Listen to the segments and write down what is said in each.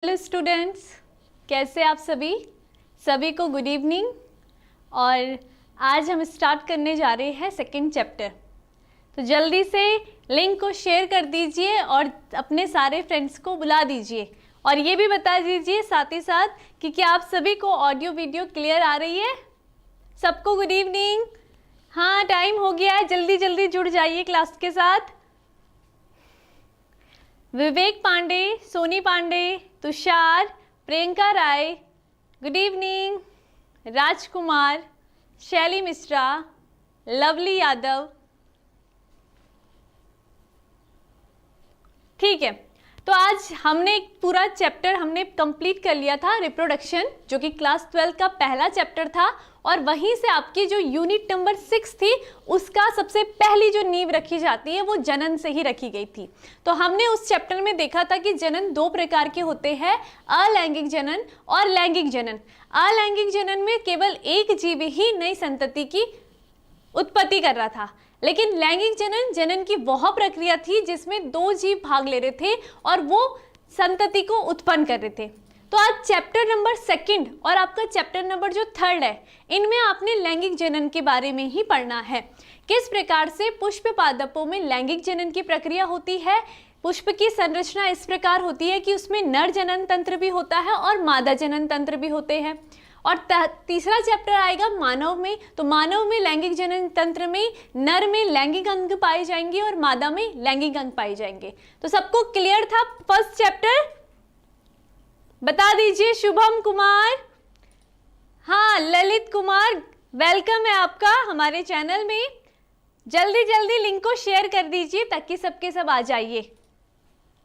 Hello students, कैसे आप सभी को गुड इवनिंग। और आज हम स्टार्ट करने जा रहे हैं सेकंड चैप्टर। तो जल्दी से लिंक को शेयर कर दीजिए और अपने सारे फ्रेंड्स को बुला दीजिए और ये भी बता दीजिए साथ ही साथ कि क्या आप सभी को ऑडियो वीडियो क्लियर आ रही है। सबको गुड इवनिंग। हाँ, टाइम हो गया है, जल्दी जल्दी जुड़ जाइए क्लास के साथ। विवेक पांडे, सोनी पांडे, तुषार, प्रियंका राय, गुड इवनिंग। राजकुमार, शैली मिश्रा, लवली यादव। ठीक है, तो आज हमने एक पूरा चैप्टर हमने कंप्लीट कर लिया था, रिप्रोडक्शन, जो कि क्लास 12 का पहला चैप्टर था। और वहीं से आपकी जो यूनिट नंबर 6 थी उसका सबसे पहली जो नींव रखी जाती है वो जनन से ही रखी गई थी। तो हमने उस चैप्टर में देखा था कि जनन दो प्रकार के होते हैं, अलैंगिक जनन और लैंगिक जनन। अलैंगिक जनन में केवल एक जीव ही नई संतति की उत्पत्ति कर रहा था, लेकिन लैंगिक जनन जनन की वह प्रक्रिया थी जिसमें दो जीव भाग ले रहे थे और वो संतति को उत्पन्न कर रहे थे। तो आज चैप्टर नंबर 2 और आपका चैप्टर नंबर जो 3 है, इनमें आपने लैंगिक जनन के बारे में ही पढ़ना है। किस प्रकार से पुष्प पादपों में लैंगिक जनन की प्रक्रिया होती है। पुष्प की संरचना इस प्रकार होती है कि उसमें नर जनन तंत्र भी होता है और मादा जनन तंत्र भी होते हैं। और तीसरा चैप्टर आएगा मानव में। तो मानव में लैंगिक जनन तंत्र में नर में लैंगिक अंग पाए जाएंगे और मादा में लैंगिक अंग पाए जाएंगे। तो सबको क्लियर था फर्स्ट चैप्टर? बता दीजिए। शुभम कुमार, हाँ ललित कुमार, वेलकम है आपका हमारे चैनल में। जल्दी जल्दी लिंक को शेयर कर दीजिए ताकि सबके सब आ जाइए।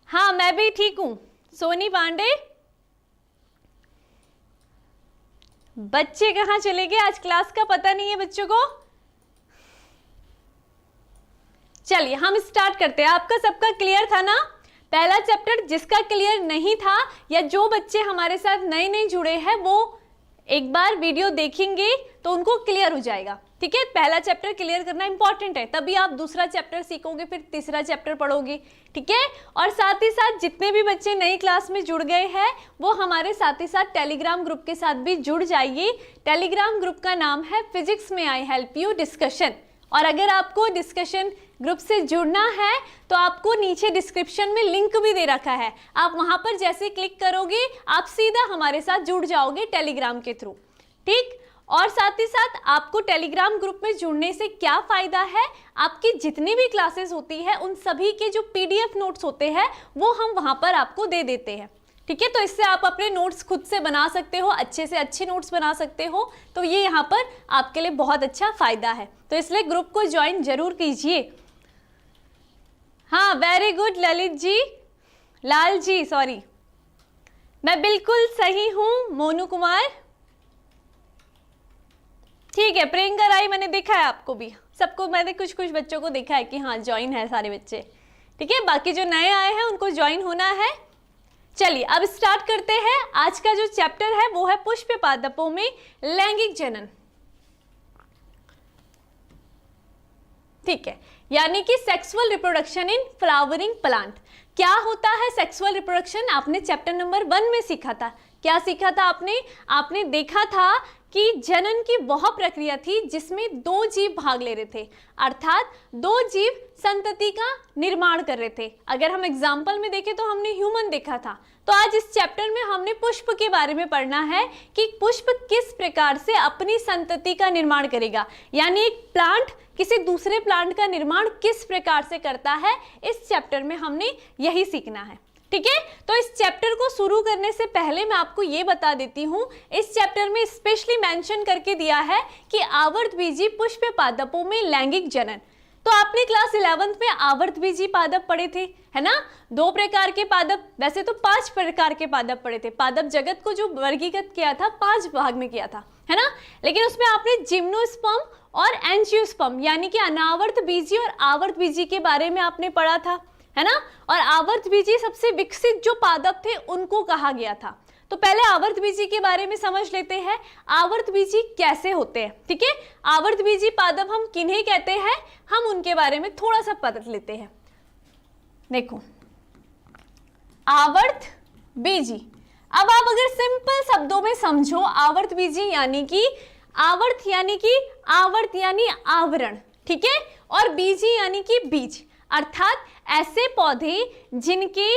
हाँ मैं भी ठीक हूँ। सोनी पांडे, बच्चे कहाँ चले गए? आज क्लास का पता नहीं है बच्चों को। चलिए हम स्टार्ट करते हैं। आपका सबका क्लियर था ना पहला चैप्टर? जिसका क्लियर नहीं था या जो बच्चे हमारे साथ नए नए जुड़े हैं वो एक बार वीडियो देखेंगे तो उनको क्लियर हो जाएगा। ठीक है, पहला चैप्टर क्लियर करना इंपॉर्टेंट है, तभी आप दूसरा चैप्टर सीखोगे, फिर तीसरा चैप्टर पढ़ोगे। ठीक है, और साथ ही साथ जितने भी बच्चे नई क्लास में जुड़ गए हैं वो हमारे साथ ही साथ टेलीग्राम ग्रुप के साथ भी जुड़ जाइए। टेलीग्राम ग्रुप का नाम है फिजिक्स में आई हेल्प यू डिस्कशन। और अगर आपको डिस्कशन ग्रुप से जुड़ना है तो आपको नीचे डिस्क्रिप्शन में लिंक भी दे रखा है, आप वहां पर जैसे क्लिक करोगे आप सीधा हमारे साथ जुड़ जाओगे टेलीग्राम के थ्रू। ठीक, और साथ ही साथ आपको टेलीग्राम ग्रुप में जुड़ने से क्या फायदा है, आपकी जितनी भी क्लासेस होती है उन सभी के जो PDF नोट्स होते हैं वो हम वहां पर आपको दे देते हैं। ठीक है, तो इससे आप अपने नोट्स खुद से बना सकते हो, अच्छे से अच्छे नोट्स बना सकते हो। तो ये यहाँ पर आपके लिए बहुत अच्छा फायदा है, तो इसलिए ग्रुप को ज्वाइन जरूर कीजिए। हाँ very good Lalit ji, Lal ji sorry, मैं बिल्कुल सही हूँ। मोनू कुमार, ठीक है। प्रियंका राय मैंने देखा है आपको भी, सबको मैंने कुछ कुछ बच्चों को देखा है कि हाँ ज्वाइन है सारे बच्चे। ठीक है, बाकी जो नए आए हैं उनको ज्वाइन होना है। चलिए अब स्टार्ट करते हैं। आज का जो चैप्टर है वो है पुष्प पादपों में लैंगिक जनन। ठीक है, यानी कि sexual reproduction in flowering plant. क्या होता है सेक्सुअल रिप्रोडक्शन? आपने चैप्टर नंबर 1 में सीखा था। क्या सीखा था आपने देखा था कि जनन की वह प्रक्रिया थी जिसमें दो जीव भाग ले रहे थे, अर्थात दो जीव संतति का निर्माण कर रहे थे। अगर हम एग्जाम्पल में देखें तो हमने ह्यूमन देखा था। तो आज इस चैप्टर में हमने पुष्प के बारे में पढ़ना है कि पुष्प किस प्रकार से अपनी संतति का निर्माण करेगा, यानी एक प्लांट किसी दूसरे प्लांट का निर्माण किस प्रकार से करता है, इस चैप्टर में हमने यही सीखना है। ठीक है, तो इस चैप्टर को शुरू करने से पहले मैं आपको ये बता देती हूँ, इस चैप्टर में स्पेशली मेंशन करके दिया है कि आवर्तबीजी पुष्प पादपों में लैंगिक जनन। तो आपने क्लास 11th में आवर्तबीजी पादप पढ़े थे, है ना? 2 प्रकार के पादप, वैसे तो 5 प्रकार के पादप पढ़े थे। पादप जगत को जो वर्गीकृत किया था 5 भाग में किया था, है ना? लेकिन उसमें आपने जिम्नोस्पर्म और एंजियोस्पर्म यानी कि अनावर्तबीजी और आवर्तबीजी के बारे में आपने पढ़ा था, है ना? और आवर्तबीजी सबसे विकसित जो पादप थे उनको कहा गया था। तो पहले आवर्तबीजी के बारे में समझ लेते हैं, आवर्तबीजी कैसे होते हैं। ठीक है, आवर्तबीजी पादप हम किन्हें कहते हैं, हम उनके बारे में थोड़ा सा पता लेते हैं। देखो, आवर्तबीजी अब आप अगर सिंपल शब्दों में समझो, आवर्त बीजी यानी कि आवर्त यानी आवरण, ठीक है, और बीजी यानी कि बीज, अर्थात ऐसे पौधे जिनके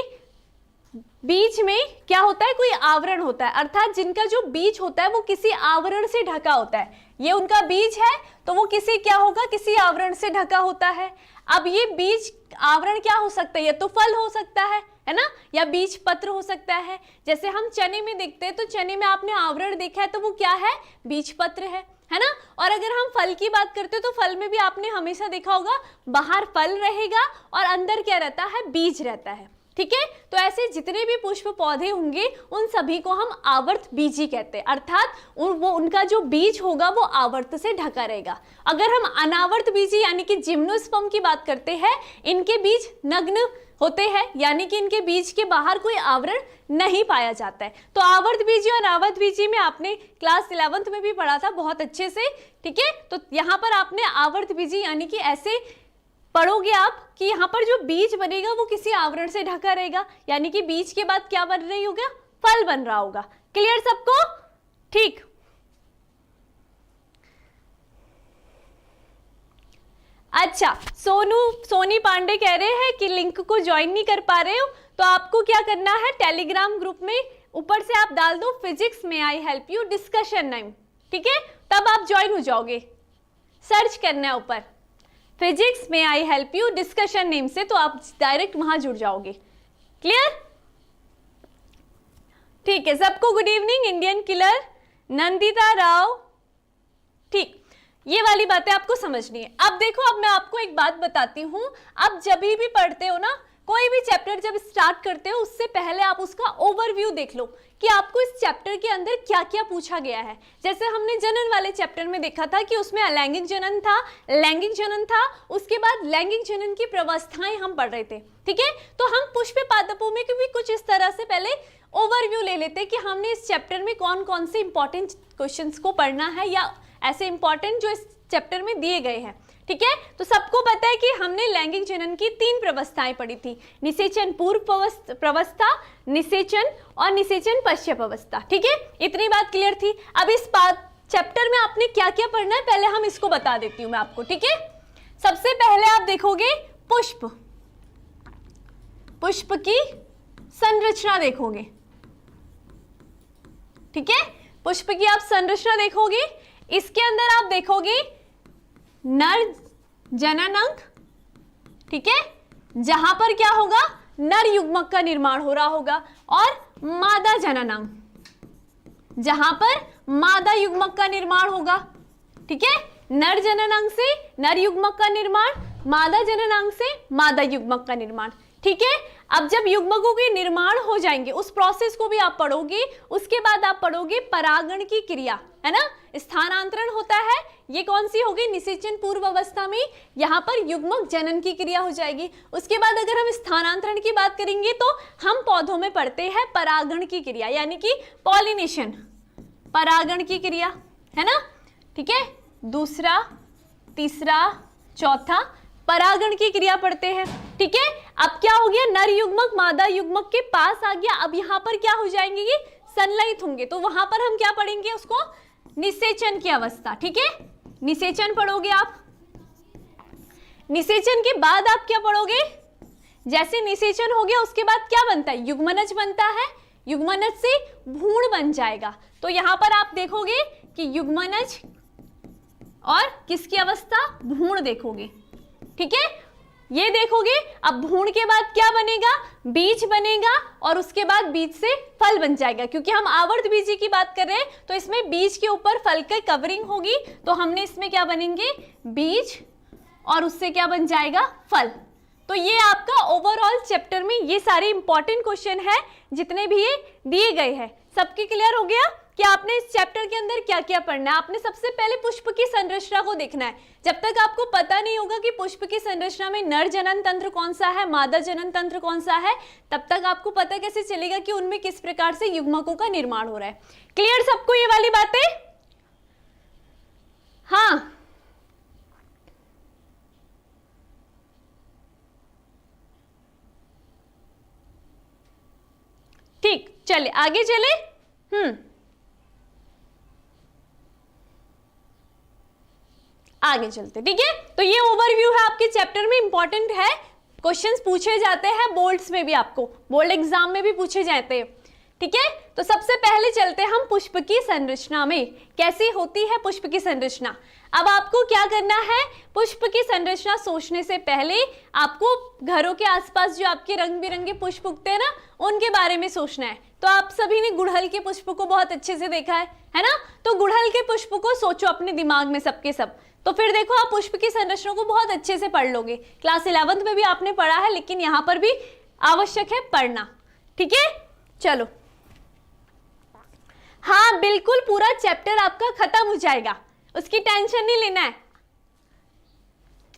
बीज में क्या होता है, कोई आवरण होता है, अर्थात जिनका जो बीज होता है वो किसी आवरण से ढका होता है। ये उनका बीज है तो वो किसी क्या होगा, किसी आवरण से ढका होता है। अब ये बीज आवरण क्या हो सकता है, ये तो फल हो सकता है ना, या बीज पत्र हो सकता है। जैसे हम चने में देखते हैं तो चने में आपने आवरण देखा है तो वो क्या है, बीज पत्र है ना। और अगर हम फल की बात करते हो तो फल में भी आपने हमेशा देखा होगा बाहर फल रहेगा और अंदर क्या रहता है, बीज रहता है, ठीक है। तो ऐसे जितने भी पुष्प पौधे होंगे उन सभी को हम आवर्त बीजी कहते हैं, अर्थात वो उनका जो बीज होगा वो आवर्त से ढका रहेगा। अगर हम अनावर्त बीजी यानी कि जिम्नोस्पर्म की बात करते हैं, इनके बीज नग्न होते हैं, यानी कि इनके बीज के बाहर कोई आवरण नहीं पाया जाता है। तो आवर्त बीजी और अनावर्त बीजी में आपने क्लास 11th में भी पढ़ा था बहुत अच्छे से, ठीक है। तो यहाँ पर आपने आवर्त बीजी यानी कि ऐसे पढ़ोगे आप कि यहाँ पर जो बीज बनेगा वो किसी आवरण से ढका रहेगा, यानी कि बीज के बाद क्या बन रही होगा, फल बन रहा होगा। क्लियर सबको, ठीक। अच्छा, सोनी पांडे कह रहे हैं कि लिंक को ज्वाइन नहीं कर पा रहे हो, तो आपको क्या करना है, टेलीग्राम ग्रुप में ऊपर से आप डाल दो फिजिक्स में I help you discussion name, ठीक है, तब आप ज्वाइन हो जाओगे। सर्च करना है ऊपर फिजिक्स में I help you discussion name से, तो आप डायरेक्ट वहां जुड़ जाओगे। क्लियर, ठीक है सबको। Good evening Indian killer Nandita Rao, ठीक, ये वाली बातें आपको समझनी है। अब देखो, अब मैं आपको एक बात बताती हूं, अब जब भी पढ़ते हो ना, कोई भी चैप्टर जब स्टार्ट करते हो उससे पहले आप उसका ओवरव्यू देख लो कि आपको इस चैप्टर के अंदर क्या क्या पूछा गया है। जैसे हमने जनन वाले चैप्टर में देखा था कि उसमें अलैंगिक जनन था, लैंगिक जनन था, उसके बाद लैंगिक जनन की प्रवस्थाएं हम पढ़ रहे थे, ठीक है। तो हम पुष्प पादपों में भी कुछ इस तरह से पहले ओवरव्यू ले लेते कि हमने इस चैप्टर में कौन कौन से इंपॉर्टेंट क्वेश्चंस को पढ़ना है, या ऐसे इंपॉर्टेंट जो इस चैप्टर में दिए गए हैं, ठीक है। तो सबको पता है कि हमने लैंगिक जनन की 3 प्रवस्थाएं पढ़ी थी, निषेचन पूर्व प्रवस्था, निषेचन और निषेचन पश्चात अवस्था, ठीक है। इतनी बात क्लियर थी। अब इस चैप्टर में आपने क्या क्या पढ़ना है पहले हम इसको बता देती हूं मैं आपको, ठीक है। सबसे पहले आप देखोगे पुष्प की संरचना देखोगे, ठीक है। पुष्प की आप संरचना देखोगे, इसके अंदर आप देखोगे नर जनन अंग, ठीक है, जहां पर क्या होगा, नर युग्मक का निर्माण हो रहा होगा, और मादा जनन अंग, जहां पर मादा युग्मक का निर्माण होगा, ठीक है। नर जनन अंग से नर युग्मक का निर्माण, मादा जनन अंग से मादा युग्मक का निर्माण, ठीक है। अब जब युग्मकों के निर्माण हो जाएंगे उस प्रोसेस को भी आप पढ़ोगे, उसके बाद आप पढ़ोगे परागण की क्रिया, है ना, स्थानांतरण होता है, ये कौन सी होगी, निषेचन पूर्व अवस्था में, यहाँ पर युग्मक जनन की क्रिया हो जाएगी। उसके बाद अगर हम स्थानांतरण की बात करेंगे तो हम पौधों में पढ़ते हैं परागण की क्रिया, यानी कि पॉलिनेशन, परागण की क्रिया, है ना, ठीक है। दूसरा, तीसरा, चौथा परागण की क्रिया पढ़ते हैं, ठीक है। अब क्या हो गया, नर युग्मक मादा युग्मक के पास आ गया, अब यहाँ पर क्या हो जाएंगे, ये संलयित होंगे, तो वहां पर हम क्या पढ़ेंगे, उसको निषेचन की अवस्था, ठीक है। निषेचन पढ़ोगे आप। निषेचन के बाद आप क्या पढ़ोगे, जैसे निषेचन हो गया उसके बाद क्या बनता है, युग्मनज बनता है, युग्मनज से भ्रूण बन जाएगा। तो यहां पर आप देखोगे कि युग्मनज और किसकी अवस्था, भ्रूण देखोगे, ठीक है, ये देखोगे। अब भ्रूण के बाद क्या बनेगा, बीज बनेगा, और उसके बाद बीज से फल बन जाएगा। क्योंकि हम आवर्त बीजी की बात कर रहे हैं तो इसमें बीज के ऊपर फल की कवरिंग होगी, तो हमने इसमें क्या बनेंगे, बीज, और उससे क्या बन जाएगा, फल। तो ये आपका ओवरऑल चैप्टर में ये सारे इंपॉर्टेंट क्वेश्चन है जितने भी ये दिए गए हैं। सबके क्लियर हो गया कि आपने इस चैप्टर के अंदर क्या क्या पढ़ना है। आपने सबसे पहले पुष्प की संरचना को देखना है। जब तक आपको पता नहीं होगा कि पुष्प की संरचना में नर जनन तंत्र कौन सा है, मादा जनन तंत्र कौन सा है, तब तक आपको पता कैसे चलेगा कि उनमें किस प्रकार से युग्मकों का निर्माण हो रहा है। क्लियर सबको ये वाली बातें? हाँ, ठीक। चले आगे चले। आगे चलते, ठीक है। तो ये ओवरव्यू है आपके चैप्टर में, इंपॉर्टेंट है, क्वेश्चंस पूछे जाते हैं बोर्ड्स में भी, आपको बोर्ड एग्जाम में भी पूछे जाते हैं, ठीक है। तो सबसे पहले चलते हैं हम पुष्प की संरचना में, कैसी होती है पुष्प की संरचना। अब आपको क्या करना है, पुष्प की संरचना सोचने से पहले आपको घरों के आसपास जो आपके रंग बिरंगे पुष्प उगते हैं ना, उनके बारे में सोचना है। तो आप सभी ने गुड़हल के पुष्प को बहुत अच्छे से देखा है ना। तो गुड़हल के पुष्प को सोचो अपने दिमाग में सबके सब। तो फिर देखो आप पुष्प की संरचना को बहुत अच्छे से पढ़ लोगे। क्लास 11th में भी आपने पढ़ा है, लेकिन यहाँ पर भी आवश्यक है पढ़ना, ठीक है। चलो, हाँ बिल्कुल, पूरा चैप्टर आपका खत्म हो जाएगा, उसकी टेंशन नहीं लेना है।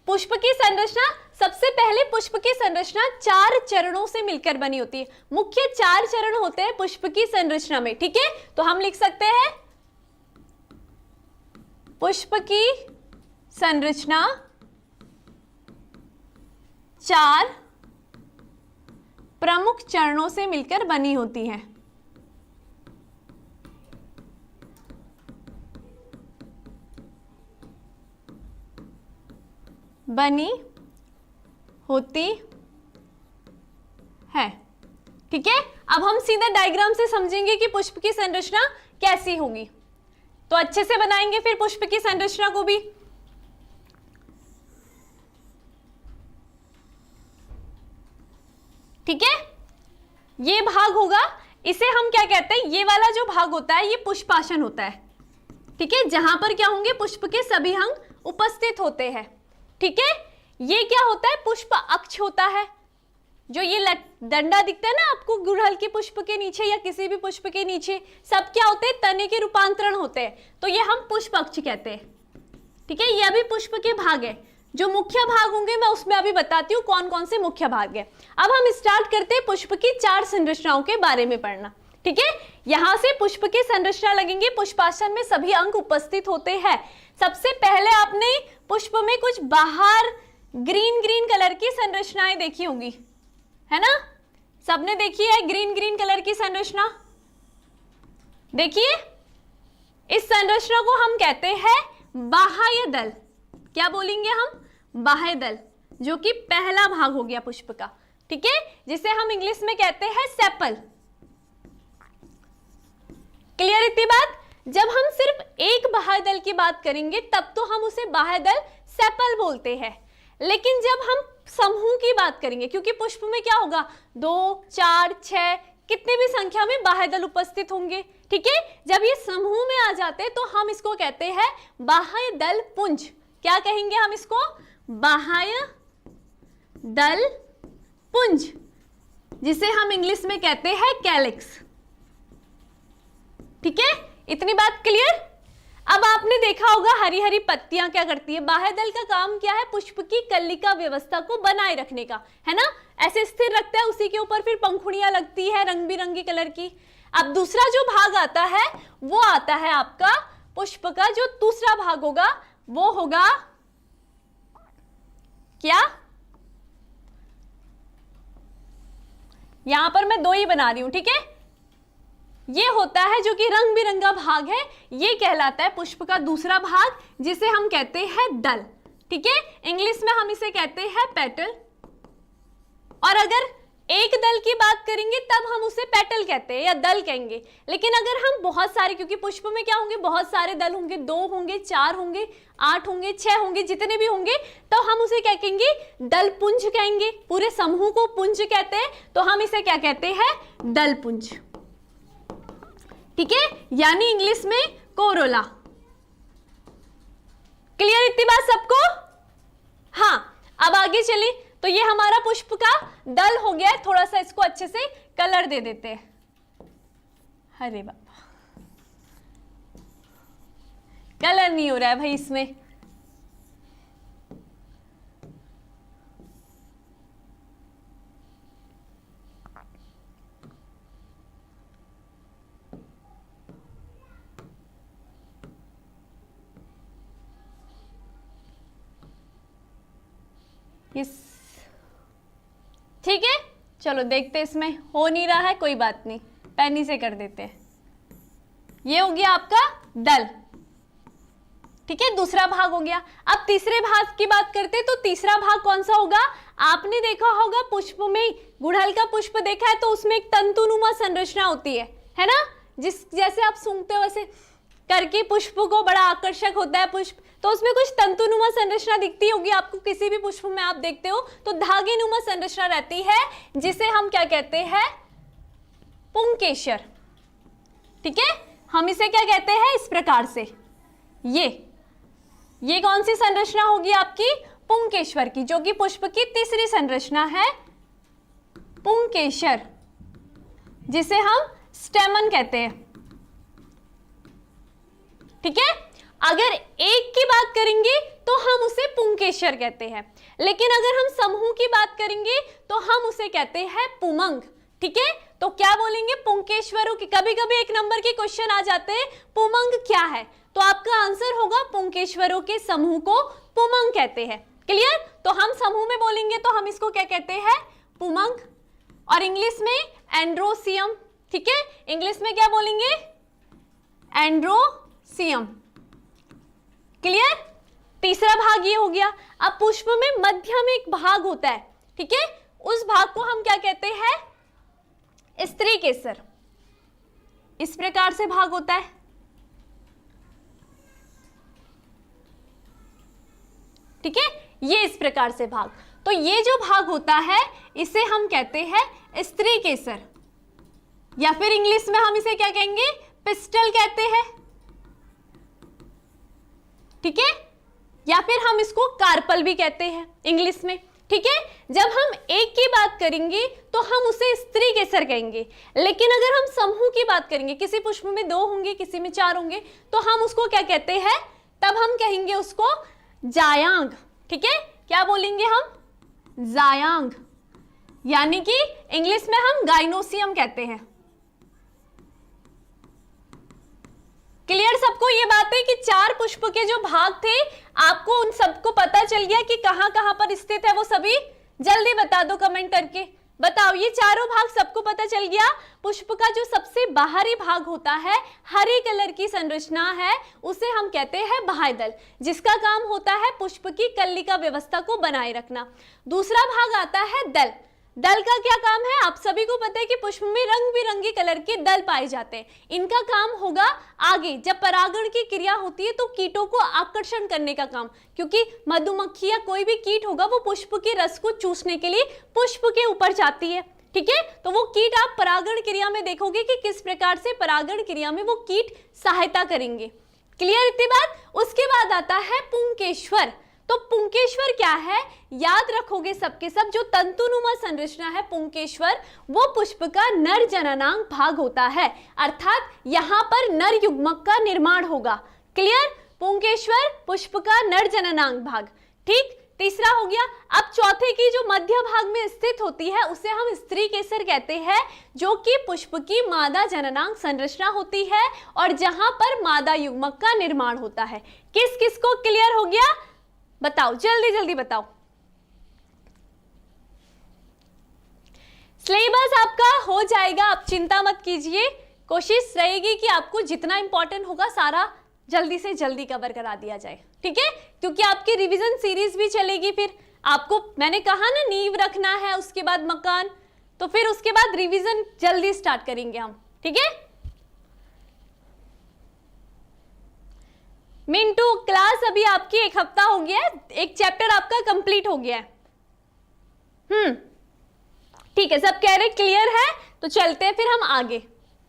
पुष्प की संरचना, सबसे पहले पुष्प की संरचना 4 चरणों से मिलकर बनी होती है। मुख्य 4 चरण होते हैं पुष्प की संरचना में, ठीक है। तो हम लिख सकते हैं पुष्प की संरचना 4 प्रमुख चरणों से मिलकर बनी होती है। बनी होती है, ठीक है। अब हम सीधा डायग्राम से समझेंगे कि पुष्प की संरचना कैसी होगी, तो अच्छे से बनाएंगे फिर पुष्प की संरचना को भी। ठीक है, ये भाग होगा, इसे हम क्या कहते हैं, ये वाला जो भाग होता है ये पुष्पासन होता है, ठीक है, जहां पर क्या होंगे, पुष्प के सभी अंग उपस्थित होते हैं, ठीक है। ये क्या होता है, पुष्प अक्ष होता है। जो ये डंडा दिखता है ना आपको गुड़हल के पुष्प के नीचे या किसी भी पुष्प के नीचे, सब क्या होते हैं, तने के रूपांतरण होते हैं, तो ये हम पुष्प अक्ष कहते हैं, ठीक है। ये अभी पुष्प के भाग है, जो मुख्य भाग होंगे मैं उसमें अभी बताती हूँ कौन कौन से मुख्य भाग है। अब हम स्टार्ट करते हैं पुष्प की 4 संरचनाओं के बारे में पढ़ना, ठीक है। यहां से पुष्प की संरचना लगेंगे, पुष्पासन में सभी अंग उपस्थित होते हैं। सबसे पहले आपने पुष्प में कुछ बाहर ग्रीन ग्रीन कलर की संरचनाएं देखी होंगी, है ना, सबने देखी है ग्रीन ग्रीन कलर की संरचना, देखिए। इस संरचना को हम कहते हैं बाह्य दल। क्या बोलेंगे हम, बाह्य दल, जो कि पहला भाग हो गया पुष्प का, ठीक है, जिसे हम इंग्लिश में कहते हैं सेपल। क्लियर इतनी बात। जब हम सिर्फ एक बाह्य दल की बात करेंगे तब तो हम उसे बाह्य दल सेपल बोलते हैं, लेकिन जब हम समूह की बात करेंगे, क्योंकि पुष्प में क्या होगा, 2, 4, 6 कितने भी संख्या में बाह्य दल उपस्थित होंगे, ठीक है। जब ये समूह में आ जाते हैं तो हम इसको कहते हैं बाह्य दल पुंज। क्या कहेंगे हम इसको, बाह्य दल पुंज, जिसे हम इंग्लिश में कहते हैं कैलिक्स, ठीक है। इतनी बात क्लियर। अब आपने देखा होगा हरी हरी पत्तियां क्या करती है, बाह्य दल का काम क्या है, पुष्प की कलिका व्यवस्था को बनाए रखने का, है ना, ऐसे स्थिर रखता है, उसी के ऊपर फिर पंखुड़ियां लगती है रंग बिरंगी कलर की। अब दूसरा जो भाग आता है वो आता है आपका पुष्प का जो दूसरा भाग होगा वो होगा क्या, यहां पर मैं 2 ही बना रही हूं, ठीक है। ये होता है जो कि रंग बिरंगा भाग है, ये कहलाता है पुष्प का दूसरा भाग, जिसे हम कहते हैं दल, ठीक है। इंग्लिश में हम इसे कहते हैं पेटल, और अगर एक दल की बात करेंगे तब हम उसे पेटल कहते हैं या दल कहेंगे। लेकिन अगर हम बहुत सारे, क्योंकि पुष्प में क्या होंगे, बहुत सारे दल होंगे, 2 होंगे, 4 होंगे, 8 होंगे, 6 होंगे, जितने भी होंगे, तो हम उसे क्या कहेंगे, दल पुंज कहेंगे। पूरे समूह को पुंज कहते हैं, तो हम इसे क्या कहते हैं, दल पुंज, ठीक है, यानी इंग्लिश में कोरोला। क्लियर इतनी बात सबको। हाँ, अब आगे चलिए। तो ये हमारा पुष्प का दल हो गया है, थोड़ा सा इसको अच्छे से कलर दे देते हैं। अरे बाबा, कलर नहीं हो रहा है भाई इसमें। ठीक है, चलो देखते, इसमें हो नहीं रहा है, कोई बात नहीं, पेनी से कर देते हैं। ये हो गया आपका दल, ठीक है, दूसरा भाग हो गया। अब तीसरे भाग की बात करते हैं, तो तीसरा भाग कौन सा होगा? आपने देखा होगा पुष्प में, गुड़हल का पुष्प देखा है तो उसमें एक तंतुनुमा संरचना होती है ना, जैसे आप सूंघते हो वैसे करके पुष्प को बड़ा आकर्षक होता है पुष्प, तो उसमें कुछ तंतुनुमा संरचना दिखती होगी आपको, किसी भी पुष्प में आप देखते हो तो धागेनुमा संरचना रहती है, जिसे हम क्या कहते हैं? पुंकेसर, ठीक है, हम इसे क्या कहते हैं? इस प्रकार से, ये कौन सी संरचना होगी आपकी? पुंकेसर की, जो कि पुष्प की तीसरी संरचना है, पुंकेसर, जिसे हम स्टेमन कहते हैं, ठीक है। अगर एक की बात करेंगे तो हम उसे पुंकेसर कहते हैं, लेकिन अगर हम समूह की बात करेंगे तो हम उसे कहते हैं पुमंग, ठीक है। तो क्या बोलेंगे? पुंकेश्वरों की, कभी कभी एक नंबर के क्वेश्चन आ जाते हैं पुमंग क्या है, तो आपका आंसर होगा पुंकेश्वरों के समूह को पुमंग कहते हैं। क्लियर? तो हम समूह में बोलेंगे तो हम इसको क्या कहते हैं? पुमंग। और इंग्लिश में एंड्रोसियम, ठीक है, इंग्लिश में क्या बोलेंगे? एंड्रोसियम। क्लियर? तीसरा भाग ये हो गया। अब पुष्प में मध्य में एक भाग होता है, ठीक है, उस भाग को हम क्या कहते हैं? स्त्री केसर। इस प्रकार से भाग होता है, ठीक है, ये इस प्रकार से भाग। तो ये जो भाग होता है इसे हम कहते हैं स्त्री केसर, या फिर इंग्लिश में हम इसे क्या कहेंगे? पिस्टल कहते हैं, ठीक है, या फिर हम इसको कार्पल भी कहते हैं इंग्लिश में, ठीक है। जब हम एक की बात करेंगे तो हम उसे स्त्री केसर कहेंगे, लेकिन अगर हम समूह की बात करेंगे, किसी पुष्प में 2 होंगे, किसी में 4 होंगे, तो हम उसको क्या कहते हैं? तब हम कहेंगे उसको जायांग, ठीक है। क्या बोलेंगे हम? जायांग, यानी कि इंग्लिश में हम गाइनोसियम कहते हैं। क्लियर सबको ये बात है कि 4 पुष्प के जो भाग थे, आपको उन सबको पता चल गया कि कहां कहां पर स्थित है वो सभी? जल्दी बता दो कमेंट करके, बताओ, ये चारों भाग सबको पता चल गया? पुष्प का जो सबसे बाहरी भाग होता है, हरे कलर की संरचना है, उसे हम कहते हैं बाह्यदल, जिसका काम होता है पुष्प की कलिका व्यवस्था को बनाए रखना। दूसरा भाग आता है दल। दल का क्या काम है? आप सभी को पता है कि पुष्प में रंग बिरंगे कलर के दल पाए जाते हैं। इनका काम होगा आगे जब परागण की क्रिया होती है तो कीटों को आकर्षण करने का काम, क्योंकि मधुमक्खी या कोई भी कीट होगा वो पुष्प के रस को चूसने के लिए पुष्प के ऊपर जाती है, ठीक है। तो वो कीट आप परागण क्रिया में देखोगे कि किस प्रकार से परागण क्रिया में वो कीट सहायता करेंगे। क्लियर इतनी बात? उसके बाद आता है पुंकेश्वर। तो पुंकेश्वर क्या है? याद रखोगे सबके सब, जो तंतुनुमा संरचना है पुंकेश्वर, वो पुष्प का नर जननांग भाग होता है, अर्थात यहां पर नर युग्मक का निर्माण होगा। क्लियर? पुंकेश्वर पुष्प का नर जननांग भाग, ठीक। तीसरा हो गया। अब चौथे की जो मध्य भाग में स्थित होती है उसे हम स्त्री केसर कहते हैं, जो कि पुष्प की मादा जननांग संरचना होती है और जहां पर मादा युग्मक का निर्माण होता है। किस किस को क्लियर हो गया? बताओ, जल्दी जल्दी बताओ। सिलेबस आपका हो जाएगा, आप चिंता मत कीजिए, कोशिश रहेगी कि आपको जितना इंपॉर्टेंट होगा सारा जल्दी से जल्दी कवर करा दिया जाए, ठीक है, क्योंकि आपकी रिवीजन सीरीज भी चलेगी। फिर आपको मैंने कहा ना नींव रखना है, उसके बाद मकान, तो फिर उसके बाद रिवीजन जल्दी स्टार्ट करेंगे हम, ठीक है। मिंटू क्लास अभी आपकी 1 हफ्ता हो गया है, एक चैप्टर आपका कंप्लीट हो गया है। ठीक है, सब कह रहे क्लियर है, तो चलते हैं फिर हम आगे,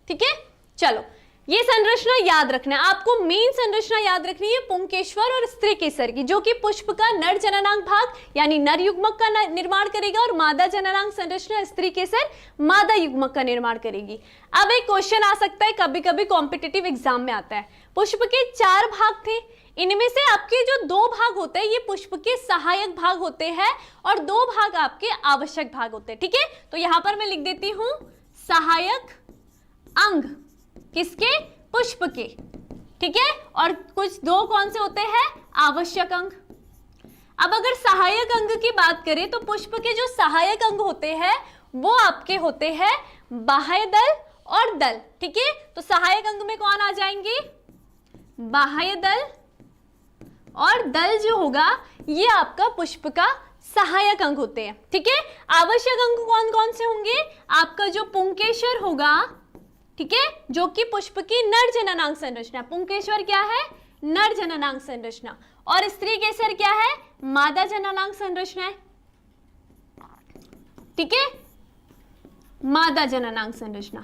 ठीक है। चलो, ये संरचना याद रखना है आपको, मेन संरचना याद रखनी है पुंकेश्वर और स्त्री केसर की, जो कि पुष्प का नर जननांग भाग यानी नर युग्मक का निर्माण करेगा और मादा जननांग संरचना स्त्री केसर मादा युग्मक का निर्माण करेगी। अब एक क्वेश्चन आ सकता है, कभी कभी कॉम्पिटिटिव एग्जाम में आता है, पुष्प के 4 भाग थे, इनमें से आपके जो 2 भाग होते हैं ये पुष्प के सहायक भाग होते हैं और 2 भाग आपके आवश्यक भाग होते हैं, ठीक है। तो यहां पर मैं लिख देती हूं सहायक अंग किसके? पुष्प के, ठीक है, और कुछ 2 कौन से होते हैं? आवश्यक अंग। अब अगर सहायक अंग की बात करें तो पुष्प के जो सहायक अंग होते हैं वो आपके होते हैं बाह्यदल और दल। ठीक है, तो सहायक अंग में कौन आ जाएंगे, बाह्य दल, और दल जो होगा ये आपका पुष्प का सहायक अंग होते हैं। ठीक है, आवश्यक अंग कौन कौन से होंगे, आपका जो पुंकेसर होगा, ठीक है, जो कि पुष्प की नर जननांग संरचना, पुंकेसर क्या है, नर जननांग संरचना, और स्त्री केसर क्या है, मादा जननांग संरचना है। ठीक है, मादा जननांग संरचना।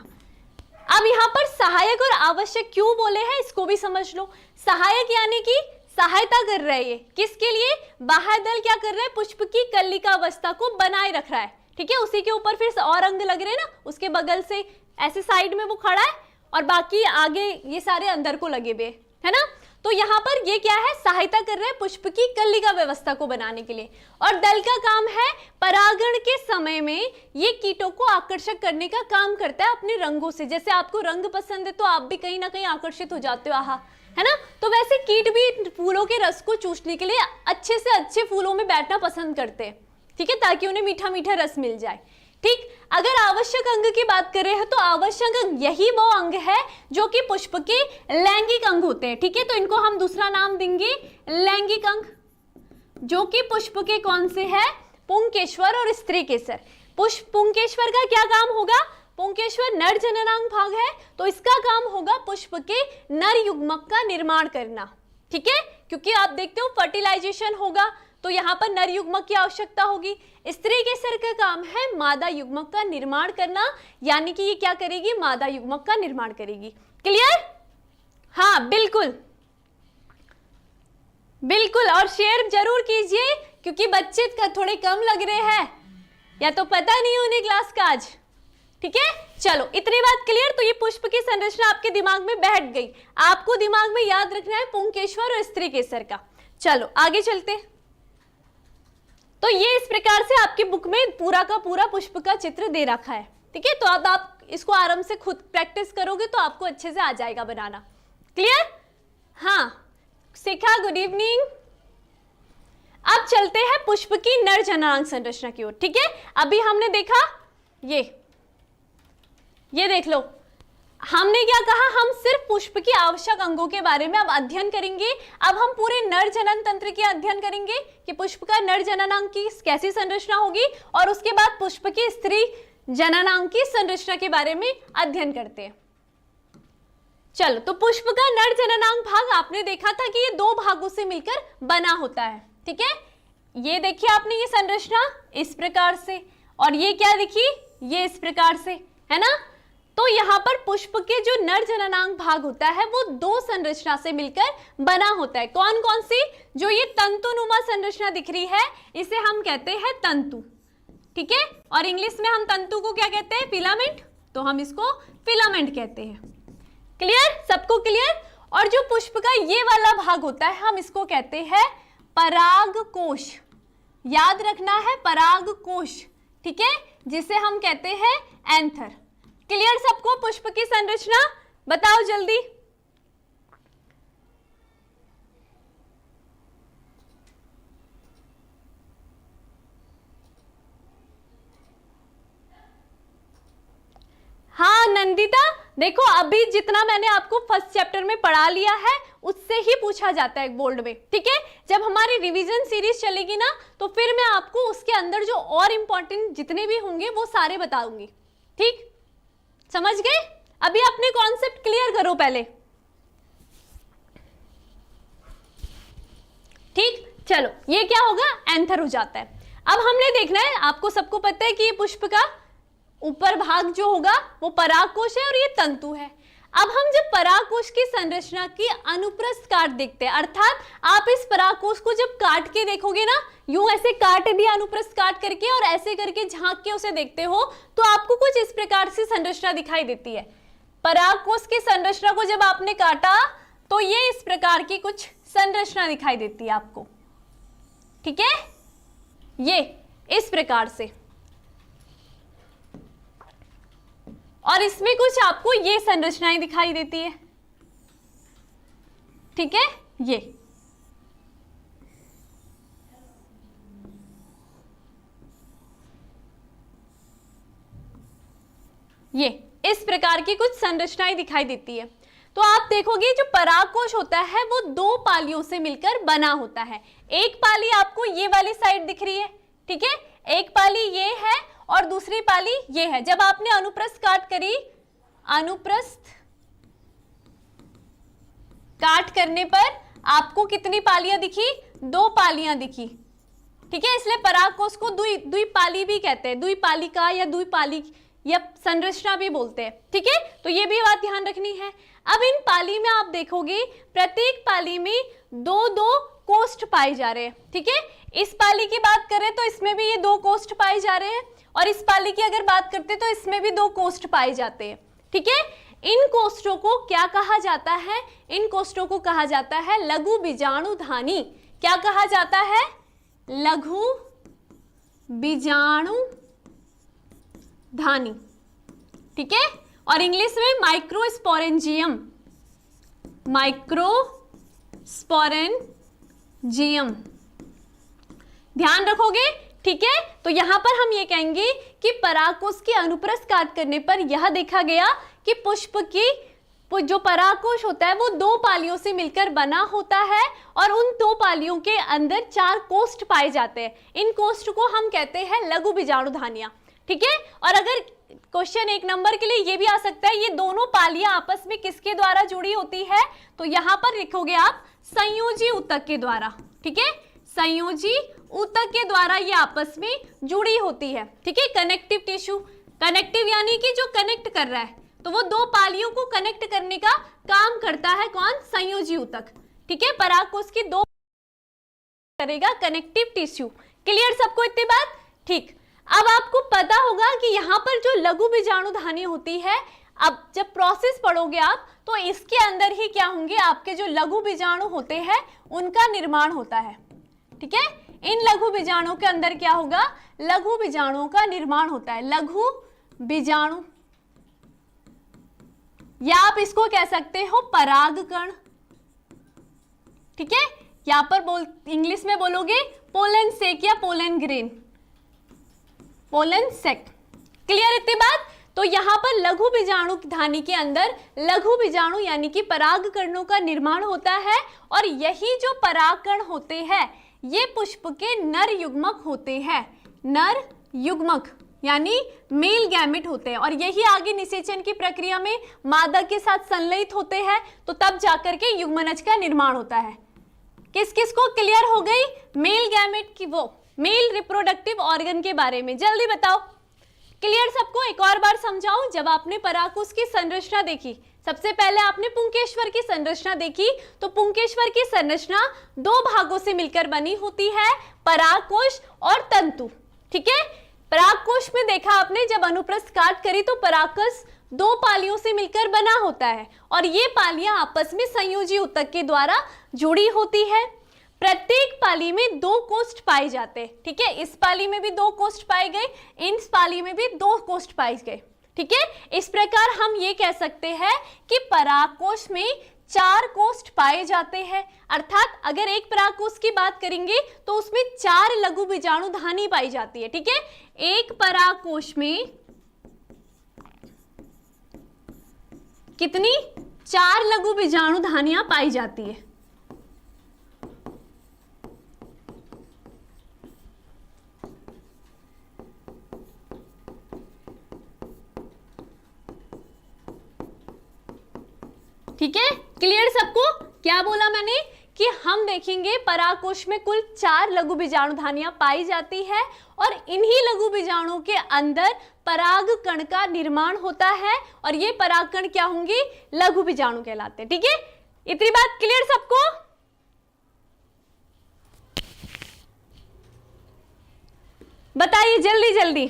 अब यहां पर सहायक और आवश्यक क्यों बोले हैं इसको भी समझ लो। सहायक यानी कि सहायता कर रहा है, ये किसके लिए, बाह्य दल क्या कर रहा है, पुष्प की कलिका अवस्था को बनाए रख रहा है। ठीक है, उसी के ऊपर फिर और अंग लग रहे हैं ना, उसके बगल से ऐसे साइड में वो खड़ा है और बाकी आगे ये सारे अंदर को लगे हुए है ना। तो यहाँ पर ये क्या है, सहायता कर रहे हैं पुष्प की कलिका व्यवस्था को बनाने के लिए। और दल का काम है परागण के समय में ये कीटों को आकर्षक करने का काम करता है अपने रंगों से। जैसे आपको रंग पसंद है तो आप भी कहीं ना कहीं आकर्षित हो जाते हो, आहा, है ना। तो वैसे कीट भी फूलों के रस को चूसने के लिए अच्छे से अच्छे फूलों में बैठना पसंद करते हैं। ठीक है, ताकि उन्हें मीठा मीठा रस मिल जाए। ठीक, अगर आवश्यक अंग की बात कर रहे हैं तो आवश्यक अंग यही वो अंग है जो कि पुष्प के लैंगिक अंग होते हैं। ठीक है, तो इनको हम दूसरा नाम देंगे लैंगिक अंग, जो कि पुष्प के कौन से है, पुंकेश्वर और स्त्री केसर। पुंकेश्वर का क्या काम होगा, पुंकेश्वर नर जननांग भाग है, तो इसका काम होगा पुष्प के नर युग्मक का निर्माण करना। ठीक है, क्योंकि आप देखते हो फर्टिलाइजेशन होगा तो यहाँ पर नर युग्मक की आवश्यकता होगी। स्त्री केसर का काम है मादा युग्मक का निर्माण करना, यानी कि ये क्या करेगी, मादा युग्मक का निर्माण करेगी। क्लियर, हाँ बिल्कुल बिल्कुल, और शेयर जरूर कीजिए क्योंकि बच्चे थोड़े कम लग रहे हैं या तो पता नहीं उन्हें क्लास का आज। ठीक है, चलो इतनी बात क्लियर। तो ये पुष्प की संरचना आपके दिमाग में बैठ गई, आपको दिमाग में याद रखना है पुंकेश्वर और स्त्री केसर का। चलो आगे चलते। तो ये इस प्रकार से आपकी बुक में पूरा का पूरा पुष्प का चित्र दे रखा है। ठीक है, तो अब आप इसको आराम से खुद प्रैक्टिस करोगे तो आपको अच्छे से आ जाएगा बनाना। क्लियर, हाँ शिखा गुड इवनिंग। अब चलते हैं पुष्प की नर जननांग संरचना की ओर। ठीक है, अभी हमने देखा ये देख लो, हमने क्या कहा, हम सिर्फ पुष्प की आवश्यक अंगों के बारे में अब अध्ययन करेंगे। अब हम पूरे नर जनन तंत्र की अध्ययन करेंगे कि पुष्प का नर जननांग की कैसी संरचना होगी, और उसके बाद पुष्प की स्त्री जननांग की संरचना के बारे में अध्ययन करते हैं। चलो, तो पुष्प का नर जननांग भाग आपने देखा था कि ये दो भागों से मिलकर बना होता है। ठीक है, ये देखिए आपने ये संरचना इस प्रकार से, और ये क्या देखी, ये इस प्रकार से, है ना। तो यहाँ पर पुष्प के जो नर जननांग भाग होता है वो दो संरचना से मिलकर बना होता है। कौन कौन सी, जो ये तंतुनुमा संरचना दिख रही है इसे हम कहते हैं तंतु। ठीक है, और इंग्लिश में हम तंतु को क्या कहते हैं, फिलामेंट, तो हम इसको फिलामेंट कहते हैं। क्लियर, सबको क्लियर। और जो पुष्प का ये वाला भाग होता है हम इसको कहते हैं परागकोश, याद रखना है परागकोश। ठीक है, जिसे हम कहते हैं एंथर। क्लियर सबको, पुष्प की संरचना बताओ जल्दी। हाँ नंदिता, देखो अभी जितना मैंने आपको फर्स्ट चैप्टर में पढ़ा लिया है उससे ही पूछा जाता है बोर्ड में। ठीक है, जब हमारी रिवीजन सीरीज चलेगी ना तो फिर मैं आपको उसके अंदर जो और इंपॉर्टेंट जितने भी होंगे वो सारे बताऊंगी। ठीक, समझ गए। अभी अपने कॉन्सेप्ट क्लियर करो पहले। ठीक, चलो ये क्या होगा, एंथर हो जाता है। अब हमने देखना है, आपको सबको पता है कि ये पुष्प का ऊपर भाग जो होगा वो परागकोश है और ये तंतु है। अब हम जब परागकोश की संरचना की अनुप्रस्थ काट देखते हैं, अर्थात आप इस परागकोश को जब काट के देखोगे ना, यूं ऐसे काट दिया अनुप्रस्थ काट करके और ऐसे करके झांक के उसे देखते हो तो आपको कुछ इस प्रकार से संरचना दिखाई देती है। परागकोश की संरचना को जब आपने काटा तो ये इस प्रकार की कुछ संरचना दिखाई देती है आपको। ठीक है, ये इस प्रकार से, और इसमें कुछ आपको ये संरचनाएं दिखाई देती है। ठीक है, ये इस प्रकार की कुछ संरचनाएं दिखाई देती है। तो आप देखोगे जो परागकोश होता है वो दो पालियों से मिलकर बना होता है। एक पाली आपको ये वाली साइड दिख रही है, ठीक है, एक पाली ये है और दूसरी पाली ये है। जब आपने अनुप्रस्थ काट करी, अनुप्रस्थ काट करने पर आपको कितनी पालियां दिखी? दो पालियां दिखी, ठीक है। इसलिए परागकोश को द्विपाली भी कहते हैं, द्विपालिका या द्विपाली या संरचना भी बोलते हैं, ठीक है। तो ये भी बात ध्यान रखनी है। अब इन पाली में आप देखोगे प्रत्येक पाली में दो दो कोष्ठ पाए जा रहे हैं, ठीक है। इस पाली की बात करें तो इसमें भी ये दो कोष्ठ पाए जा रहे हैं और इस पाली की अगर बात करते तो इसमें भी दो कोष्ठ पाए जाते हैं, ठीक है। इन कोष्ठों को क्या कहा जाता है? इन कोष्ठों को कहा जाता है लघु बीजाणुधानी। क्या कहा जाता है? लघु बीजाणुधानी, ठीक है। और इंग्लिश में माइक्रोस्पोरेंजियम, माइक्रोस्पोरेंजियम, ध्यान रखोगे, ठीक है। तो यहां पर हम ये कहेंगे कि परागकोश की अनुप्रस्थ काट करने पर यह देखा गया कि पुष्प की जो परागकोश होता है वो दो पालियों से मिलकर बना होता है और उन दो पालियों के अंदर चार कोष्ठ पाए जाते हैं। इन कोष्ठ को हम कहते हैं लघु बीजाणुधानियां, ठीक है। और अगर क्वेश्चन 1 नंबर के लिए ये भी आ सकता है, ये दोनों पालियां आपस में किसके द्वारा जुड़ी होती है? तो यहां पर लिखोगे आप संयोजी ऊतक के द्वारा, ठीक है। संयोजी ऊतक के द्वारा ये आपस में जुड़ी होती है, ठीक है। कनेक्टिव टिश्यू, कनेक्टिव यानी कि जो कनेक्ट कर रहा है, तो वो दो पालियों को कनेक्ट करने का काम करता है कौन? संयोजी ऊतक, ठीक है। परागकोश की दो करेगा कनेक्टिव टिश्यू। क्लियर सबको इतनी बात? ठीक। अब आपको पता होगा कि यहाँ पर जो लघु बीजाणुधानी होती है, अब जब प्रोसेस पढ़ोगे आप तो इसके अंदर ही क्या होंगे? आपके जो लघु बीजाणु होते हैं उनका निर्माण होता है, ठीक है। इन लघु बीजाणुओं के अंदर क्या होगा? लघु बीजाणुओं का निर्माण होता है, लघु बीजाणु, या आप इसको कह सकते हो परागकण, ठीक है। यहां पर इंग्लिश में बोलोगे पोलन सेक या पोलन ग्रेन, पोलन सेक। क्लियर इतनी बात? तो यहां पर लघु बीजाणुधानी के अंदर लघु बीजाणु यानी कि परागकणों का निर्माण होता है और यही जो परागकण होते हैं ये पुष्प के नर युग्मक होते हैं, नर युग्मक यानी मेल गैमेट होते हैं और यही आगे निषेचन की प्रक्रिया में मादा के साथ संलयित होते हैं, तो तब जाकर के युग्मनज का निर्माण होता है। किस किस को क्लियर हो गई मेल गैमेट की, वो मेल रिप्रोडक्टिव ऑर्गन के बारे में? जल्दी बताओ। क्लियर सबको? एक और बार समझाऊं। जब आपने परागकोश की संरचना देखी, सबसे पहले आपने पुंकेश्वर की संरचना देखी, तो पुंकेश्वर की संरचना दो भागों से मिलकर बनी होती है, परागकोश और तंतु, ठीक है। परागकोश में देखा आपने जब अनुप्रस्थ काट करी तो परागकोश दो पालियों से मिलकर बना होता है और ये पालियां आपस में संयोजी ऊतक के द्वारा जुड़ी होती है। प्रत्येक पाली में दो कोष्ठ पाए जाते हैं, ठीक है। इस पाली में भी दो कोष्ठ पाए गए, इस पाली में भी दो कोष्ठ पाए गए, ठीक है। इस प्रकार हम ये कह सकते हैं कि परागकोश में चार कोष्ठ पाए जाते हैं, अर्थात अगर एक परागकोश की बात करेंगे तो उसमें चार लघु बीजाणुधानी पाई जाती है, ठीक है। एक परागकोश में कितनी? चार लघु बीजाणुधानियां पाई जाती है। ठीक है, क्लियर सबको? क्या बोला मैंने कि हम देखेंगे परागकोश में कुल चार लघु बीजाणुधानियां पाई जाती है और इन्हीं लघु बीजाणुओं के अंदर परागकण का निर्माण होता है और ये परागकण क्या होंगे? लघु बीजाणु कहलाते हैं, ठीक है। इतनी बात क्लियर सबको? बताइए जल्दी जल्दी।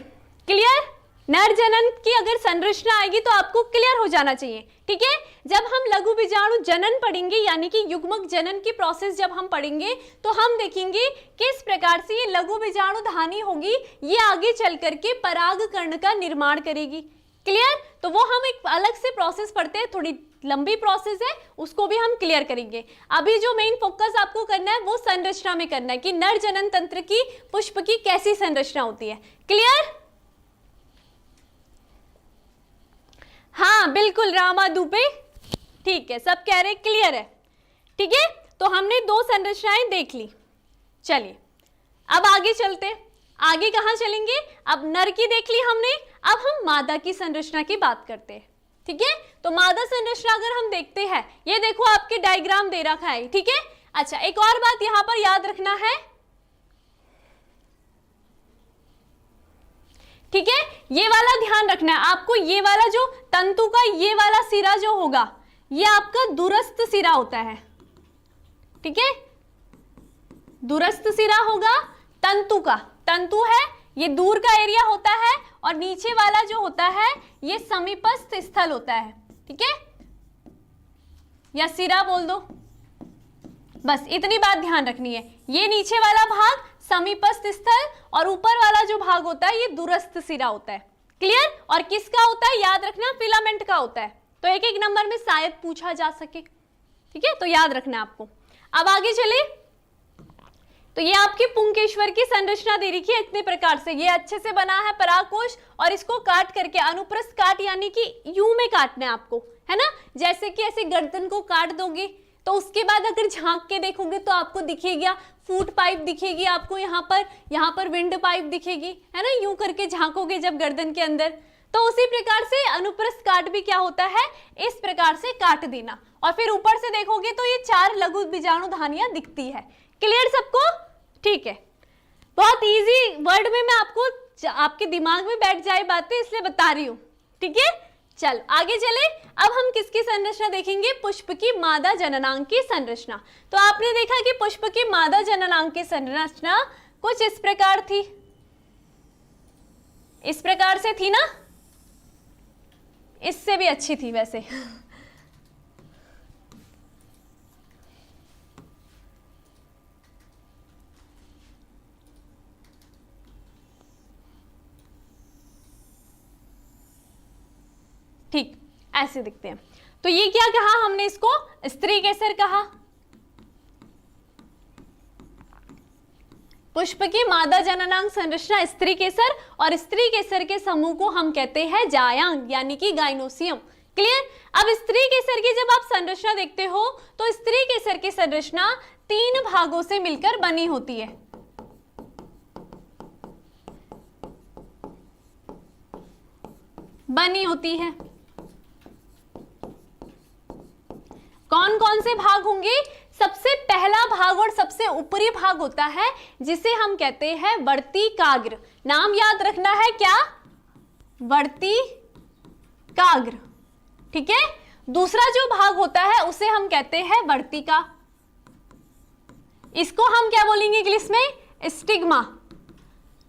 क्लियर? नर जनन की अगर संरचना आएगी तो आपको क्लियर हो जाना चाहिए, ठीक है। जब हम लघु बीजाणु जनन पढ़ेंगे यानी कि युग्मक जनन की प्रोसेस जब हम पढ़ेंगे तो हम देखेंगे किस प्रकार से ये लघु बीजाणुधानी होगी, ये आगे चल करके परागकण का निर्माण करेगी। क्लियर? तो वो हम एक अलग से प्रोसेस पढ़ते हैं, थोड़ी लंबी प्रोसेस है, उसको भी हम क्लियर करेंगे। अभी जो मेन फोकस आपको करना है वो संरचना में करना है कि नर जनन तंत्र की पुष्प की कैसी संरचना होती है। क्लियर? हाँ बिल्कुल रामादू पे, ठीक है, सब कह रहे क्लियर है। ठीक है, तो हमने दो संरचनाएं देख ली। चलिए अब आगे चलते, आगे कहाँ चलेंगे? अब नर की देख ली हमने, अब हम मादा की संरचना की बात करते हैं। ठीक है, तो मादा संरचना अगर हम देखते हैं, ये देखो आपके डायग्राम दे रखा है। ठीक है, अच्छा एक और बात यहां पर याद रखना है, ठीक है, ये वाला ध्यान रखना है आपको, ये वाला जो तंतु का ये वाला सिरा जो होगा ये आपका दूरस्थ सिरा होता है। ठीक है, दूरस्थ सिरा होगा तंतु का, तंतु है ये दूर का एरिया होता है, और नीचे वाला जो होता है ये समीपस्थ स्थल होता है। ठीक है, या सिरा बोल दो, बस इतनी बात ध्यान रखनी है। ये नीचे वाला भाग समीपस्थ स्थल और ऊपर वाला जो भाग होता है ये दूरस्थ सिरा होता है। क्लियर? और किसका होता है याद रखना, फिलामेंट का होता है। तो एक एक नंबर में शायद पूछा जा सके। ठीक है, तो याद रखना आपको। अब आगे चले, तो ये आपकी पुंकेश्वर की संरचना दे रखी है इतने प्रकार से, ये अच्छे से बना है परागकोश, और इसको काट करके अनुप्रस्थ काट यानी कि यू में काटना है आपको, है ना, जैसे कि ऐसे गर्दन को काट दोगे तो उसके बाद अगर झांक के देखोगे तो आपको दिखेगा फूट पाइप दिखेगी आपको, यहाँ पर विंड पाइप दिखेगी, है ना, यूं करके झांकोगे जब गर्दन के अंदर, तो उसी प्रकार से अनुप्रस्थ काट भी क्या होता है, इस प्रकार से काट देना। और फिर ऊपर से देखोगे तो ये 4 लघु बीजाणु धानियां दिखती है। क्लियर सबको? ठीक है, बहुत इजी वर्ड में मैं आपको, आपके दिमाग में बैठ जाए बातें इसलिए बता रही हूँ। ठीक है, चल आगे चले। अब हम किसकी संरचना देखेंगे? पुष्प की मादा जननांग की संरचना। तो आपने देखा कि पुष्प की मादा जननांग की संरचना कुछ इस प्रकार थी, इस प्रकार से थी ना, इससे भी अच्छी थी वैसे। ठीक ऐसे दिखते हैं। तो ये क्या कहा हमने, इसको स्त्री केसर कहा। पुष्प की मादा जननांग संरचना स्त्री केसर, और स्त्री केसर के समूह को हम कहते हैं जायांग यानी कि गाइनोसियम। क्लियर? अब स्त्री केसर की जब आप संरचना देखते हो तो स्त्री केसर की संरचना 3 भागों से मिलकर बनी होती है। बनी होती है। कौन कौन से भाग होंगे? सबसे पहला भाग और सबसे ऊपरी भाग होता है जिसे हम कहते हैं वर्तिकाग्र। नाम याद रखना है क्या? वर्तिकाग्र। ठीक है, दूसरा जो भाग होता है उसे हम कहते हैं वर्तिका। इसको हम क्या बोलेंगे इंग्लिश में? स्टिग्मा।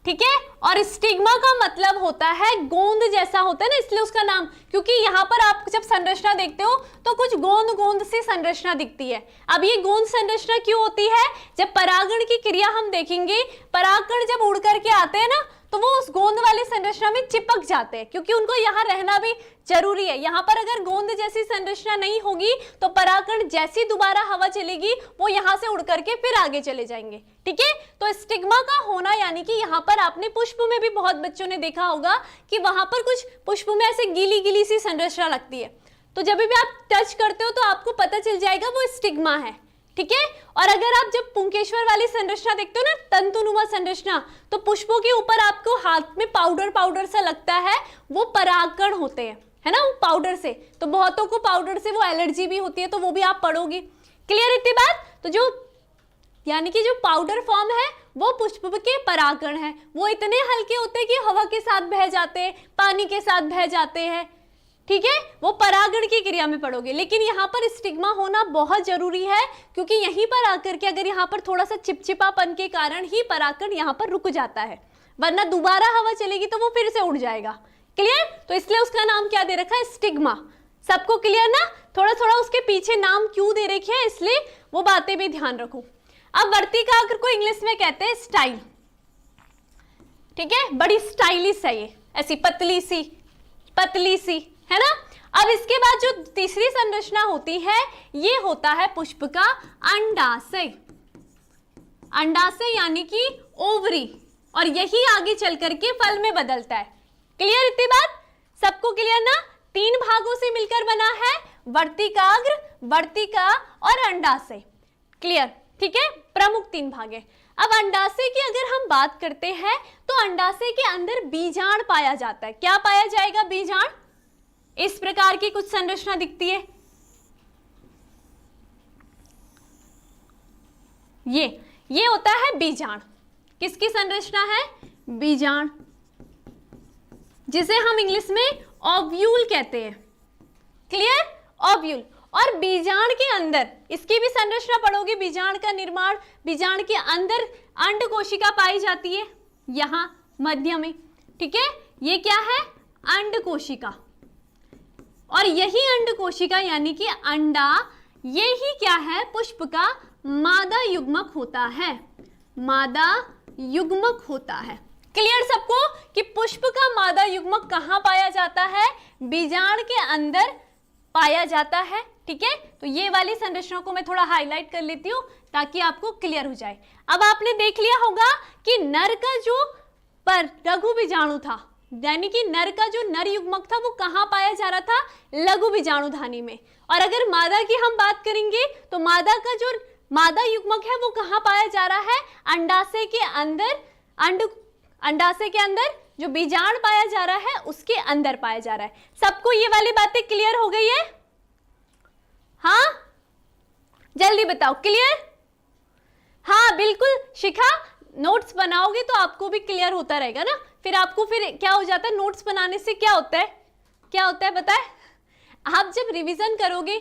ठीक है, और स्टिग्मा का मतलब होता है गोंद जैसा होता है ना, इसलिए उसका नाम, क्योंकि यहाँ पर आप जब संरचना देखते हो तो कुछ गोंद गोंद सी संरचना दिखती है। अब ये गोंद संरचना क्यों होती है? जब परागण की क्रिया हम देखेंगे, परागकण जब उड़ करके आते हैं ना तो वो उस गोंद वाली संरचना में चिपक जाते हैं, क्योंकि उनको यहाँ रहना भी जरूरी है। यहाँ पर अगर गोंद जैसी संरचना नहीं होगी तो परागकण जैसी दोबारा हवा चलेगी वो यहाँ से उड़ करके फिर आगे चले जाएंगे। ठीक है, तो स्टिग्मा का होना यानी कि यहाँ पर आपने पुष्प में भी बहुत बच्चों ने देखा होगा कि वहां पर कुछ पुष्प में ऐसे गीली गीली सी संरचना लगती है, तो जब भी आप टच करते हो तो आपको पता चल जाएगा वो स्टिग्मा है। ठीक है, और अगर आप जब पुंकेश्वर वाली संरचना देखते हो ना, तंतुनुमा संरचना, तो पुष्पों के ऊपर आपको हाथ में पाउडर पाउडर सा लगता है, वो परागकण होते हैं, है ना, वो पाउडर से। तो बहुतों को पाउडर से वो एलर्जी भी होती है, तो वो भी आप पढ़ोगे। क्लियर इतनी बात? तो जो यानी कि जो पाउडर फॉर्म है वो पुष्प के परागकण है, वो इतने हल्के होते हैं कि हवा के साथ बह जाते हैं, पानी के साथ बह जाते हैं। ठीक है, वो परागण की क्रिया में पढ़ोगे। लेकिन यहाँ पर स्टिग्मा होना बहुत जरूरी है, क्योंकि यहीं पर आकर के अगर यहाँ पर थोड़ा सा चिपचिपापन के कारण ही परागकण यहाँ पर रुक जाता है, वरना दोबारा हवा चलेगी तो वो फिर से उड़ जाएगा। क्लियर? तो इसलिए उसका नाम क्या दे रखा है? स्टिग्मा। सबको क्लियर ना? थोड़ा थोड़ा उसके पीछे नाम क्यों दे रखे हैं, इसलिए वो बातें भी ध्यान रखो। अब वर्तिकाग्र को इंग्लिश में कहते हैं स्टाइल। ठीक है, बड़ी स्टाइलिश है ये, ऐसी पतली सी, है ना। अब इसके बाद जो तीसरी संरचना होती है ये होता है पुष्प का अंडाशय। अंडाशय यानी कि ओवरी, और यही आगे चल करके फल में बदलता है। क्लियर इतनी बात? सबको क्लियर ना? तीन भागों से मिलकर बना है, वर्तिकाग्र, वर्तिका और अंडाशय। क्लियर, ठीक है, प्रमुख तीन भाग है। अब अंडाशय की अगर हम बात करते हैं तो अंडाशय के अंदर बीजांड पाया जाता है। क्या पाया जाएगा? बीजांड। इस प्रकार की कुछ संरचना दिखती है, ये होता है बीजांड। किसकी संरचना है? बीजांड, जिसे हम इंग्लिश में ओव्यूल कहते हैं। Clear, ovule. और बीजांड के अंदर इसकी भी संरचना पढ़ोगे, बीजांड का निर्माण। बीजांड के अंदर अंड कोशिका पाई जाती है, यहां मध्य में, ठीक है। ये क्या है? अंड कोशिका। और यही अंड कोशिका यानी कि अंडा, ये ही क्या है? पुष्प का मादा युग्मक होता है, मादा युग्मक होता है। क्लियर सबको कि पुष्प का मादा युग्मक कहां पाया जाता है? बीजांड के अंदर पाया जाता है, ठीक है। तो ये वाली संरचना को मैं थोड़ा हाईलाइट कर लेती हूं ताकि आपको क्लियर हो जाए। अब आपने देख लिया होगा कि नर का जो पर लघु बीजाणु था, यानी कि नर का जो नर युग्मक था वो कहां पाया जा रहा था? लघु बीजाणु धानी में। और अगर मादा की हम बात करेंगे तो मादा का जो मादा युग्मक है वो कहां पाया जा रहा है? अंडाशय के अंदर। अंडाशय के अंदर जो बीजांड पाया जा रहा है उसके अंदर पाया जा रहा है। सबको ये वाली बातें क्लियर हो गई है? हाँ, जल्दी बताओ, क्लियर? हाँ बिल्कुल शिखा, नोट्स बनाओगे तो आपको भी क्लियर होता रहेगा ना। फिर आपको फिर क्या हो जाता है, नोट्स बनाने से क्या होता है, क्या होता है बताए? आप जब रिवीजन करोगे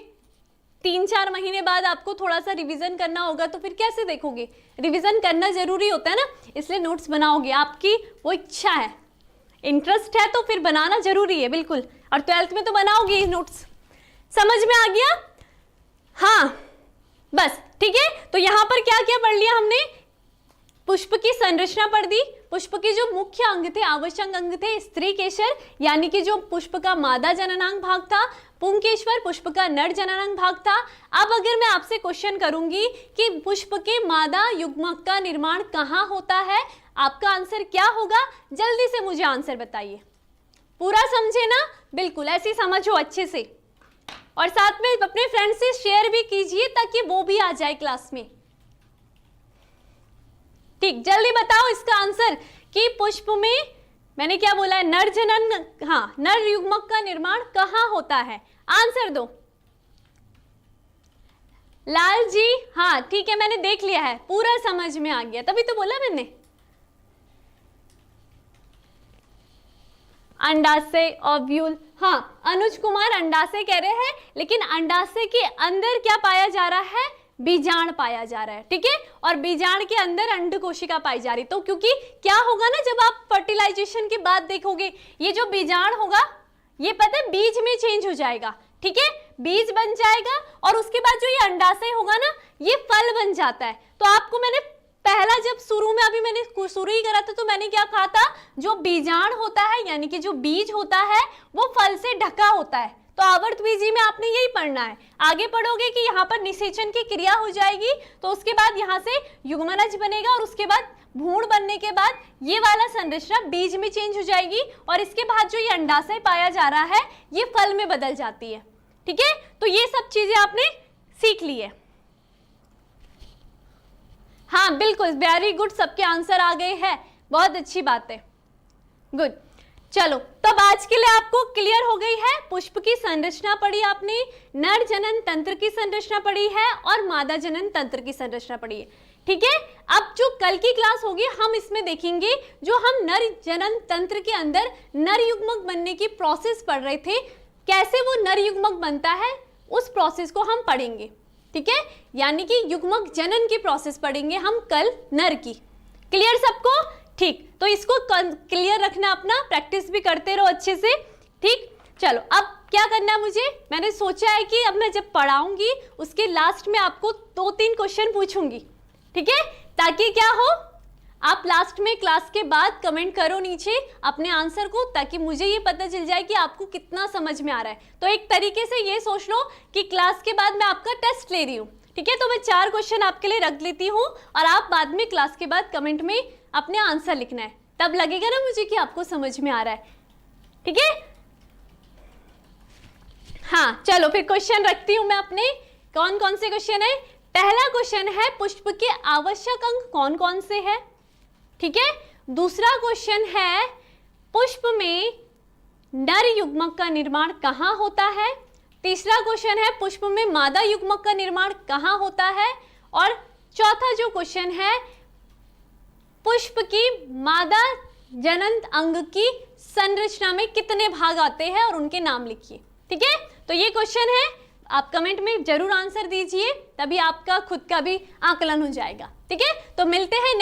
3-4 महीने बाद आपको थोड़ा सा रिवीजन करना होगा, तो फिर कैसे देखोगे? रिवीजन करना जरूरी होता है ना, इसलिए नोट्स बनाओगे। आपकी वो इच्छा है, इंटरेस्ट है तो फिर बनाना जरूरी है, बिल्कुल। और 12th में तो बनाओगे नोट्स। समझ में आ गया? हाँ बस, ठीक है। तो यहां पर क्या क्या पढ़ लिया हमने? पुष्प की संरचना पढ़ दी, पुष्प के जो मुख्य अंग थे, आवश्यक अंग थे, स्त्री केशर यानी कि जो पुष्प का मादा जननांग भाग था, पुंकेश्वर पुष्प का नर जननांग भाग था। अब अगर मैं आपसे क्वेश्चन करूंगी कि पुष्प के मादा युग्मक का निर्माण कहाँ होता है, आपका आंसर क्या होगा? जल्दी से मुझे आंसर बताइए। पूरा समझे ना? बिल्कुल ऐसी समझो अच्छे से, और साथ में अपने फ्रेंड से शेयर भी कीजिए ताकि वो भी आ जाए क्लास में। ठीक, जल्दी बताओ इसका आंसर कि पुष्प में मैंने क्या बोला है? नर जनन, हाँ, नर युग्मक का निर्माण कहाँ होता है? आंसर दो। लाल जी, हाँ ठीक है, मैंने देख लिया है, पूरा समझ में आ गया, तभी तो बोला मैंने। अंडाशय, ओव्यूल, हाँ अनुज कुमार अंडाशय कह रहे हैं, लेकिन अंडाशय के अंदर क्या पाया जा रहा है? बीजांड पाया जा रहा है, ठीक है। और बीजांड के अंदर अंड कोशिका पाई जा रही। तो क्योंकि क्या होगा ना, जब आप फर्टिलाइजेशन के बाद देखोगे, ये जो बीजांड होगा ये पता है बीज में चेंज हो जाएगा, ठीक है, बीज बन जाएगा। और उसके बाद जो ये अंडाशय होगा ना, ये फल बन जाता है। तो आपको मैंने पहला जब शुरू में, अभी मैंने शुरू ही करा था, तो मैंने क्या कहा था? जो बीजांड होता है यानी कि जो बीज होता है वो फल से ढका होता है। तो आवर्त बीजी में आपने यही पढ़ना है। आगे पढ़ोगे कि यहाँ पर निषेचन की क्रिया हो जाएगी, तो उसके बाद यहाँ से युग्मनज बनेगा, और उसके बाद भ्रूण बनने के बाद ये वाला संरचना बीज में चेंज हो जाएगी, और इसके बाद जो ये अंडाशय पाया जा रहा है ये फल में बदल जाती है, ठीक है। तो ये सब चीजें आपने सीख ली है। हाँ बिल्कुल, वेरी गुड, सबके आंसर आ गए हैं, बहुत अच्छी बात है, गुड। चलो, तब आज के लिए आपको क्लियर हो गई है। पुष्प की संरचना पढ़ी आपने, नर जनन तंत्र की संरचना पढ़ी है, और मादा जनन तंत्र की संरचना पढ़ी है, ठीक है। अब जो कल की क्लास होगी हम इसमें देखेंगे, जो हम नर जनन तंत्र के अंदर नर युग्मक बनने की प्रोसेस पढ़ रहे थे, कैसे वो नर युग्मक बनता है उस प्रोसेस को हम पढ़ेंगे, ठीक है। यानी कि युग्मक जनन की प्रोसेस पढ़ेंगे हम कल नर की। क्लियर सबको? ठीक, तो इसको क्लियर रखना, अपना प्रैक्टिस भी करते रहो अच्छे से, ठीक। चलो, अब क्या करना है मुझे, मैंने सोचा है कि अब मैं जब पढ़ाऊंगी उसके लास्ट में आपको 2-3 क्वेश्चन पूछूंगी, ठीक है, ताकि क्या हो, आप लास्ट में क्लास के बाद कमेंट करो नीचे अपने आंसर को, ताकि मुझे ये पता चल जाए कि आपको कितना समझ में आ रहा है। तो एक तरीके से ये सोच लो कि क्लास के बाद मैं आपका टेस्ट ले रही हूँ, ठीक है। तो मैं 4 क्वेश्चन आपके लिए रख लेती हूँ, और आप बाद में क्लास के बाद कमेंट में अपने आंसर लिखना है, तब लगेगा ना मुझे कि आपको समझ में आ रहा है, ठीक है। हाँ चलो फिर क्वेश्चन रखती हूं मैं अपने। कौन कौन से क्वेश्चन है? पहला क्वेश्चन है पुष्प के आवश्यक अंग कौन कौन से हैं, ठीक है। दूसरा क्वेश्चन है पुष्प में नर युग्मक का निर्माण कहाँ होता है। तीसरा क्वेश्चन है पुष्प में मादा युग्मक का निर्माण कहाँ होता है। और चौथा जो क्वेश्चन है पुष्प की मादा जनन अंग की संरचना में कितने भाग आते हैं और उनके नाम लिखिए, ठीक है। तो ये क्वेश्चन है, आप कमेंट में जरूर आंसर दीजिए, तभी आपका खुद का भी आकलन हो जाएगा, ठीक है। तो मिलते हैं